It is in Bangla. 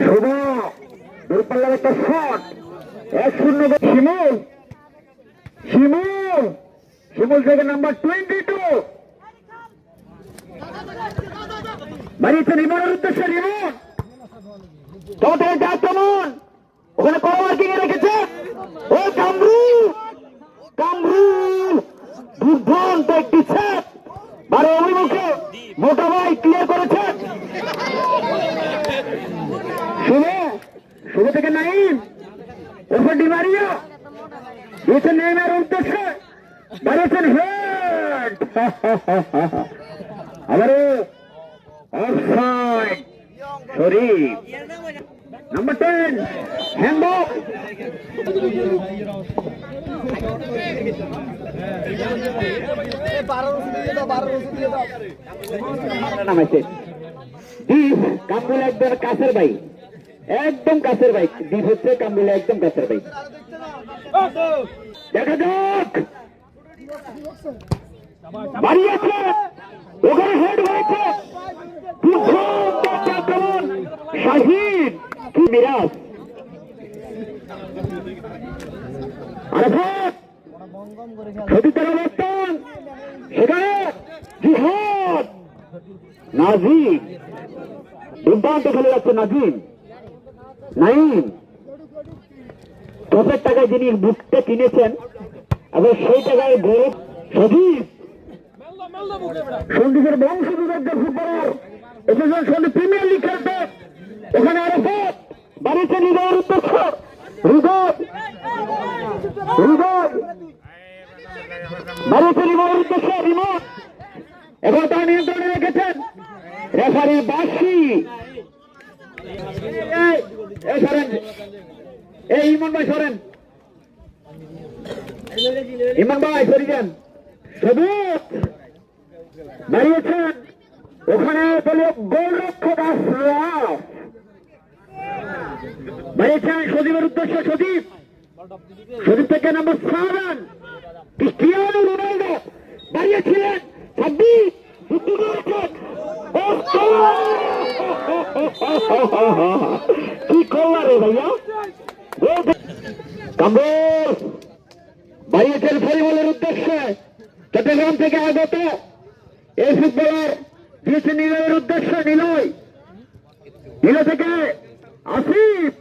শুভ দূরপাল্লার একটা শট 1-0 শিমুল শিমুল শিমুল থেকে নাম্বার 22 বাড়িতে রিমনের উদ্দেশ্যে রিমন চৌধুরী কেমন ওখানে কর্মার্কিং এ রেখেছে ও কামরু কামরু দুর্দান্ত একটি সেট বারে অভিমুখে মোটা ভাই ক্লিয়ার করেছেন শুভ শুভ থেকে নাইম ওপর ডিমারিয়া দিয়েছেন নেইমার উদ্দেশ্যে বাড়িয়েছেন হেড আবারও অফসাইড শরীফ নাম্বার 10 হ্যান্ডবল নামাইছে দীপ কামরুল একদম কাছের ভাই একদম কাছের ভাই দীপ হচ্ছে কামরুল একদম কাছের ভাই দেখা যাক বাড়িয়েছে ওখানে হেড হয়েছে শাহিদ কি মিরাজ আরাফাত সতীর্থের অবস্থান সেখানে জিহাদ নাজিম দুর্দান্ত খেলে যাচ্ছে নাজিম নাইম 10,000 টাকায় যিনি বুটটা কিনেছেন এবং সেই টাকায় গৌরব সজীব সন্দীপের বংশোদ্ভূত ফুটবলার এসেছেন সন্দীপ প্রিমিয়ার লিগ খেলতে ওখানে আরাফাত বাড়িতে হৃদয়ের উদ্দেশ্য হৃদয় হৃদয় বাড়িতে হৃদয়ের উদ্দেশ্য রিমোট এখন তার নিয়ন্ত্রণে রেখেছেন রেফারি বাসি সরেন এই ইমন ভাই সরেন ইমন ভাই সরি যান সবুজ দাঁড়িয়েছেন ওখানে বলে গোলরক্ষক আশরাফ দাঁড়িয়েছেন সজীবের উদ্দেশ্য সজীব সজীব থেকে নাম্বার 7 ক্রিস্টিয়ানো রোনাল্ডো দাঁড়িয়েছিলেন 26 কি করলা রে ভাইয়া কামরুল বাড়িয়েছেন ফরিবলের উদ্দেশ্যে চট্টগ্রাম থেকে আগত এই ফুটবলার দিয়েছে নীলের উদ্দেশ্যে নীলয় নীল থেকে আসিফ